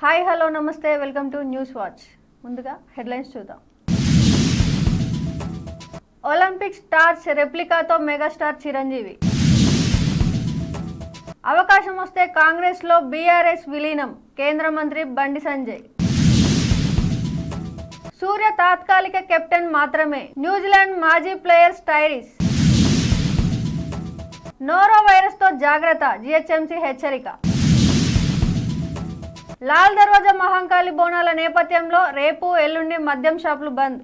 Hi hello నమస్తే welcome to News Watch. ముందుగా headlines చూద్దాం. ఒలింపిక్ స్టార్స్ రెప్లికాతో మెగాస్టార్ చిరంజీవి. అవకాశం వస్తే కాంగ్రెస్లో బీఆర్ఎస్ విలీనం, కేంద్ర మంత్రి బండి సంజయ్. సూర్య తాత్కాలిక కెప్టెన్ మాత్రమే, న్యూజిలాండ్ మాజీ ప్లేయర్ స్టైరిస్. నోరో వైరస్తో జాగ్రత్త, జీహెచ్ఎంసీ హెచ్చరిక. లాల్ దర్వాజా మహంకాళి బోనాల నేపథ్యంలో రేపు ఎల్లుండి మద్యం షాపులు బంద్.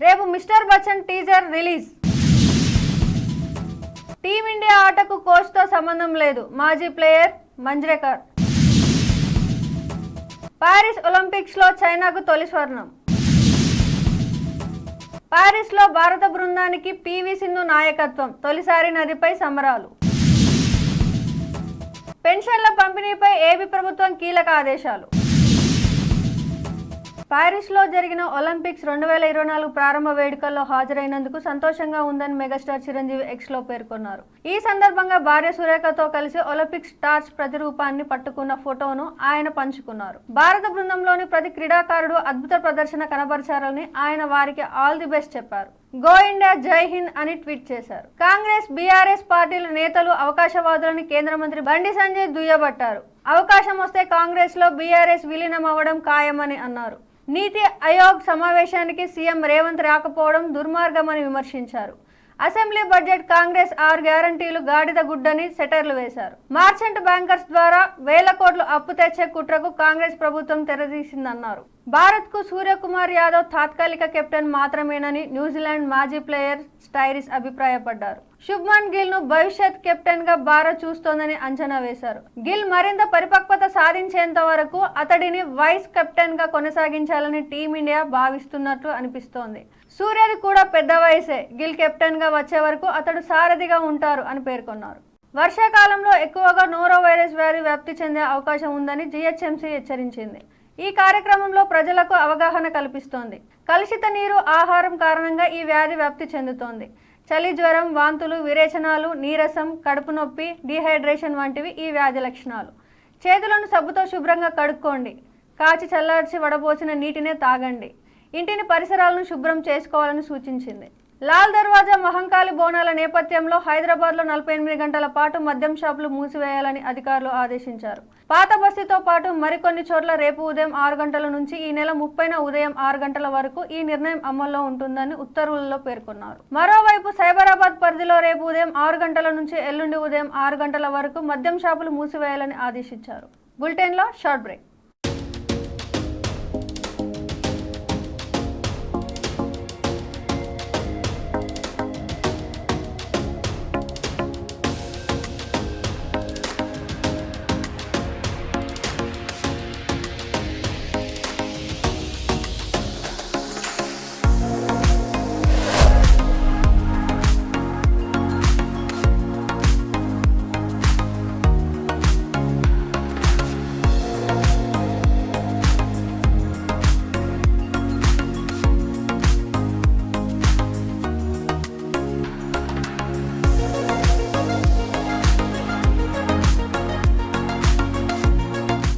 రేపు mister Bachchan teaser release. Team India ఆటకు కోచ్తో సంబంధం లేదు, మాజీ ప్లేయర్ మంజ్రేకర్. పారిస్ ఒలింపిక్స్లో చైనాకు తొలి స్వర్ణం. పారిస్లో భారత బృందానికి పీవీ సింధు నాయకత్వం, తొలిసారి నదిపై సంబరాలు. పెన్షన్ల పంపిణీపై ఏపీ ప్రభుత్వం కీలక ఆదేశాలు. పారిస్లో జరిగిన ఒలింపిక్స్ 2024 ప్రారంభ వేడుకల్లో హాజరైనందుకు సంతోషంగా ఉందని మెగాస్టార్ చిరంజీవి ఎక్స్లో పేర్కొన్నారు. ఈ సందర్భంగా భార్య సురేఖతో కలిసి ఒలింపిక్ స్టార్స్ ప్రతిరూపాన్ని పట్టుకున్న ఫోటోను ఆయన పంచుకున్నారు. భారత బృందంలోని ప్రతి క్రీడాకారుడు అద్భుత ప్రదర్శన కనబరిచారని ఆయన వారికి ఆల్ ది బెస్ట్ చెప్పారు. గో ఇండియా జై హింద్ అని ట్వీట్ చేశారు. కాంగ్రెస్ బీఆర్ఎస్ పార్టీల నేతలు అవకాశవాదులని కేంద్ర మంత్రి బండి సంజయ్ దుయ్యబట్టారు. అవకాశం వస్తే కాంగ్రెస్ లో బీఆర్ఎస్ విలీనం అవ్వడం ఖాయమని అన్నారు. నీతి ఆయోగ్ సమావేశానికి సీఎం రేవంత్ రాకపోవడం దుర్మార్గమని విమర్శించారు. అసెంబ్లీ బడ్జెట్ కాంగ్రెస్ 6 గ్యారంటీలు గాడిద గుడ్డని సెటర్లు వేశారు. మార్చెంట్ బ్యాంకర్స్ ద్వారా వేల కోట్లు అప్పు తెచ్చే కుట్రకు కాంగ్రెస్ ప్రభుత్వం తెరదీసిందన్నారు. భారత్ కు సూర్యకుమార్ యాదవ్ తాత్కాలిక కెప్టెన్ మాత్రమేనని న్యూజిలాండ్ మాజీ ప్లేయర్ స్టైరిస్ అభిప్రాయపడ్డారు. శుభ్మన్ గిల్ ను భవిష్యత్ కెప్టెన్ గా భారత్ చూస్తోందని అంచనా వేశారు. గిల్ మరింత పరిపక్వత సాధించేంత వరకు అతడిని వైస్ కెప్టెన్ గా కొనసాగించాలని టీమిండియా భావిస్తున్నట్లు అనిపిస్తోంది. సూర్యది కూడా పెద్ద వయసే, గిల్ కెప్టెన్ గా వచ్చే వరకు అతడు సారథిగా ఉంటారు అని పేర్కొన్నారు. వర్షాకాలంలో ఎక్కువగా నోరో వైరస్ వ్యాధి వ్యాప్తి చెందే అవకాశం ఉందని జీహెచ్ఎంసీ హెచ్చరించింది. ఈ కార్యక్రమంలో ప్రజలకు అవగాహన కల్పిస్తోంది. కలుషిత నీరు, ఆహారం కారణంగా ఈ వ్యాధి వ్యాప్తి చెందుతోంది. చలి, జ్వరం, వాంతులు, విరేచనాలు, నీరసం, కడుపు నొప్పి, డీహైడ్రేషన్ వంటివి ఈ వ్యాధి లక్షణాలు. చేతులను సబ్బుతో శుభ్రంగా కడుక్కోండి. కాచి చల్లార్చి వడబోసిన నీటినే తాగండి. ఇంటిని పరిసరాలను శుభ్రం చేసుకోవాలని సూచించింది. లాల్ దర్వాజా మహంకాళి బోనాల నేపథ్యంలో హైదరాబాద్లో 48 గంటల పాటు మద్యం షాపులు మూసివేయాలని అధికారులు ఆదేశించారు. పాత బస్తీతో పాటు మరికొన్ని చోట్ల రేపు ఉదయం 6 గంటల నుంచి ఈ నెల 30న ఉదయం 6 గంటల వరకు ఈ నిర్ణయం అమల్లో ఉంటుందని ఉత్తర్వులలో పేర్కొన్నారు. మరోవైపు సైబరాబాద్ పరిధిలో రేపు ఉదయం 6 గంటల నుంచి ఎల్లుండి ఉదయం 6 గంటల వరకు మద్యం షాపులు మూసివేయాలని ఆదేశించారు. బులెటిన్లో short break.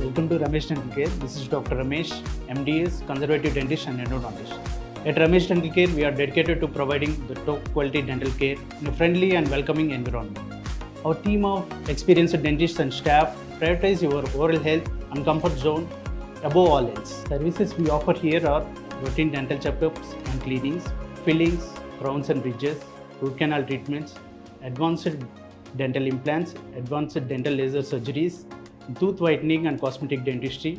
Welcome to Ramesh Dental Care. This is Dr. Ramesh, MDS, Conservative Dentist and Endodontist. At Ramesh Dental Care, we are dedicated to providing the top quality dental care in a friendly and welcoming environment. Our team of experienced dentists and staff prioritize your oral health and comfort zone above all else. Services we offer here are routine dental checkups and cleanings, fillings, crowns and bridges, root canal treatments, advanced dental implants, advanced dental laser surgeries, tooth whitening and cosmetic dentistry,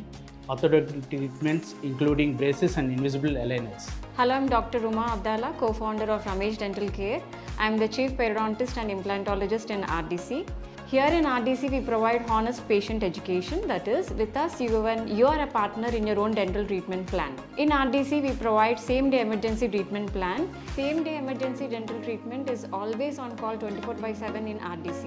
orthodontic treatments including braces and invisible aligners. Hello, I'm Dr. Ruma Abdallah, co-founder of Ramesh Dental Care. I'm the chief periodontist and implantologist in RDC. Here in RDC, we provide honest patient education. That is, with us, you are a partner in your own dental treatment plan. In RDC, we provide same-day emergency treatment plan. Same-day emergency dental treatment is always on call 24/7 in RDC.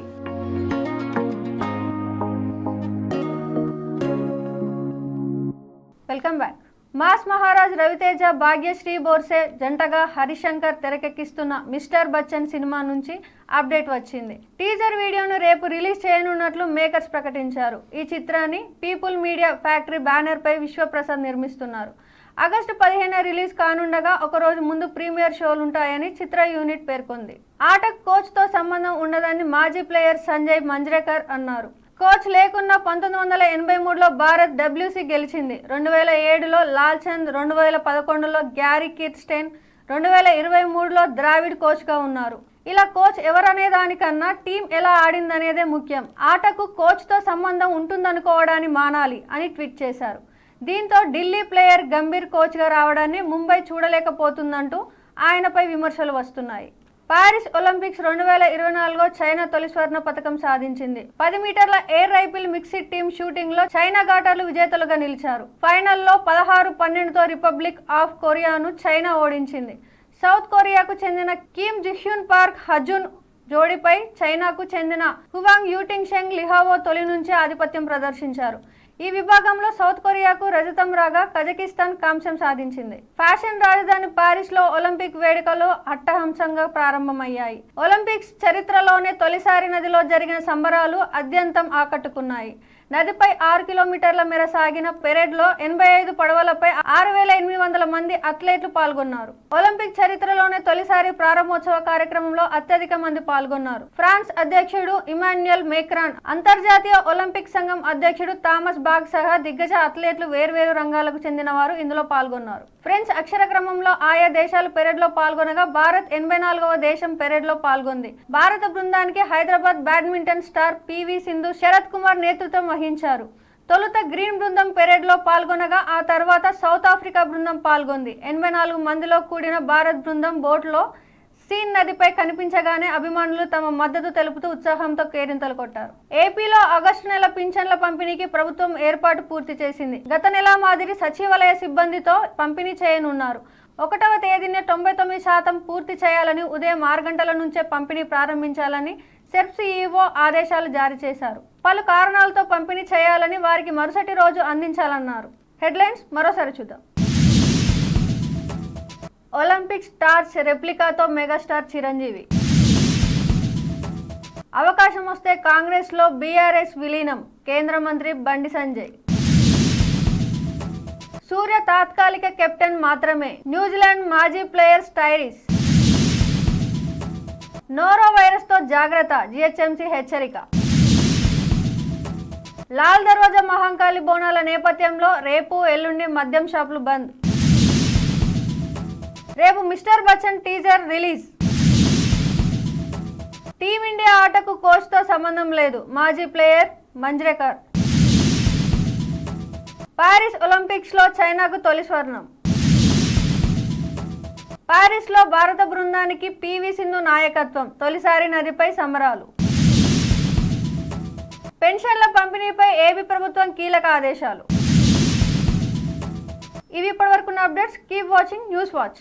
Welcome back. Mass Maharaj Ravi Teja Bhagyashri Borse జంటగా హరిశంకర్ తెరకెక్కిస్తున్న mister Bachchan cinema నుంచి update వచ్చింది. Teaser వీడియోను రేపు release చేయనున్నట్లు makers ప్రకటించారు. ఈ చిత్రాన్ని పీపుల్ మీడియా ఫ్యాక్టరీ బ్యానర్ పై విశ్వప్రసాద్ నిర్మిస్తున్నారు. ఆగస్టు 15 రిలీజ్ కానుండగా ఒకరోజు ముందు ప్రీమియర్ షోలుంటాయని చిత్ర యూనిట్ పేర్కొంది. ఆటకు కోచ్తో సంబంధం ఉండదని మాజీ ప్లేయర్ సంజయ్ మంజ్రేకర్ అన్నారు. కోచ్ లేకున్నా 1983లో భారత్ WC గెలిచింది. 2007లో లాల్ చంద్, 2011లో గ్యారీ కిర్స్టెన్, 2023లో ద్రావిడ్ కోచ్గా ఉన్నారు. ఇలా కోచ్ ఎవరనే దానికన్నా టీం ఎలా ఆడిందనేదే ముఖ్యం. ఆటకు కోచ్తో సంబంధం ఉంటుందనుకోవడాన్ని మానాలి అని ట్వీట్ చేశారు. దీంతో ఢిల్లీ ప్లేయర్ గంభీర్ కోచ్గా రావడాన్ని ముంబై చూడలేకపోతుందంటూ ఆయనపై విమర్శలు వస్తున్నాయి. పారిస్ ఒలింపిక్స్ 2024లో చైనా తొలి స్వర్ణ పతకం సాధించింది. 10 మీటర్ల air rifle mixed team shooting లో చైనా ఘాటర్లు విజేతలుగా నిలిచారు. ఫైనల్లో 16-12తో రిపబ్లిక్ ఆఫ్ కొరియాను చైనా ఓడించింది. సౌత్ కొరియాకు చెందిన కిమ్ జిహ్యున్ పార్క్ హజున్ జోడీపై చైనాకు చెందిన హువాంగ్ యూటింగ్ షెంగ్ లిహావో తొలి నుంచి ఆధిపత్యం ప్రదర్శించారు. ఈ విభాగంలో సౌత్ కొరియాకు రజతం రాగా కజకిస్తాన్ కాంస్యం సాధించింది. ఫ్యాషన్ రాజధాని పారిస్ లో ఒలింపిక్ వేడుకలు అట్టహాసంగా ప్రారంభమయ్యాయి. ఒలింపిక్స్ చరిత్రలోనే తొలిసారి నదిలో జరిగిన సంబరాలు అత్యంతం ఆకట్టుకున్నాయి. నదిపై 6 కిలోమీటర్ల మేర సాగిన పెరేడ్ లో 85 పడవలపై 6,800 మంది అథ్లెట్లు పాల్గొన్నారు. ఒలింపిక్ చరిత్రలోనే తొలిసారి ప్రారంభోత్సవ కార్యక్రమంలో అత్యధిక మంది పాల్గొన్నారు. ఫ్రాన్స్ అధ్యక్షుడు ఇమాన్యుయల్ మేక్రాన్, అంతర్జాతీయ ఒలింపిక్ సంఘం అధ్యక్షుడు థామస్ బాగ్ సహా దిగ్గజ అథ్లెట్లు వేర్వేరు రంగాలకు చెందిన వారు ఇందులో పాల్గొన్నారు. ఫ్రెంచ్ అక్షర క్రమంలో ఆయా దేశాలు పెరేడ్ లో పాల్గొనగా భారత్ 84వ దేశం పెరేడ్ లో పాల్గొంది. భారత బృందానికి Hyderabad badminton star PV Sindhu, Sharath Kumar నేతృత్వం వహించారు. తొలుత గ్రీన్ బృందం పెరేడ్ లో పాల్గొనగా ఆ తర్వాత సౌత్ ఆఫ్రికా బృందం పాల్గొంది. 84 మందిలో కూడిన భారత్ బృందం బోట్లో సీన్ నదిపై కనిపించగానే అభిమానులు తమ మద్దతు తెలుపుతూ ఉత్సాహంతో కేరింతలు కొట్టారు. ఏపీలో ఆగస్టు నెల పింఛన్ల పంపిణీకి ప్రభుత్వం ఏర్పాటు పూర్తి చేసింది. గత నెల మాదిరి సచివాలయ సిబ్బందితో పంపిణీ చేయనున్నారు. 1వ తేదీనే 99% పూర్తి చేయాలని, ఉదయం 6 గంటల నుంచే పంపిణీ ప్రారంభించాలని సెర్ప్ CEO ఆదేశాలు జారీ చేశారు. పలు కారణాలతో పంపిణీ చేయాలని, వారికి మరుసటి రోజు అందించాలన్నారు. హెడ్లైన్స్ మరోసారి చూద్దాం. ఒలింపిక్ స్టార్స్ రెప్లికాతో మెగాస్టార్ చిరంజీవి. అవకాశం వస్తే కాంగ్రెస్ లో BRS విలీనం, కేంద్ర మంత్రి బండి సంజయ్. సూర్య తాత్కాలిక కెప్టెన్ మాత్రమే, న్యూజిలాండ్ మాజీ ప్లేయర్ స్టైరిస్. నోరో వైరస్ తో జాగ్రత్త, GHMC హెచ్చరిక. లాల్ దర్వాజా మహంకాళి బోనాల నేపథ్యంలో రేపు ఎల్లుండి మద్యం షాపులు బంద్. రేపు mister Bachchan teaser release. Team India ఆటకు కోచ్తో సంబంధం లేదు, మాజీ ప్లేయర్ మంజ్రేకర్. పారిస్ ఒలింపిక్స్ లో చైనాకు తొలి స్వర్ణం. పారిస్ లో భారత బృందానికి PV సింధు నాయకత్వం, తొలిసారి నదిపై సంబరాలు. పెన్షన్ల పంపిణీపై ఏపీ ప్రభుత్వం కీలక ఆదేశాలు. ఇవి ఇప్పటివరకున్న updates. Keep watching News watch.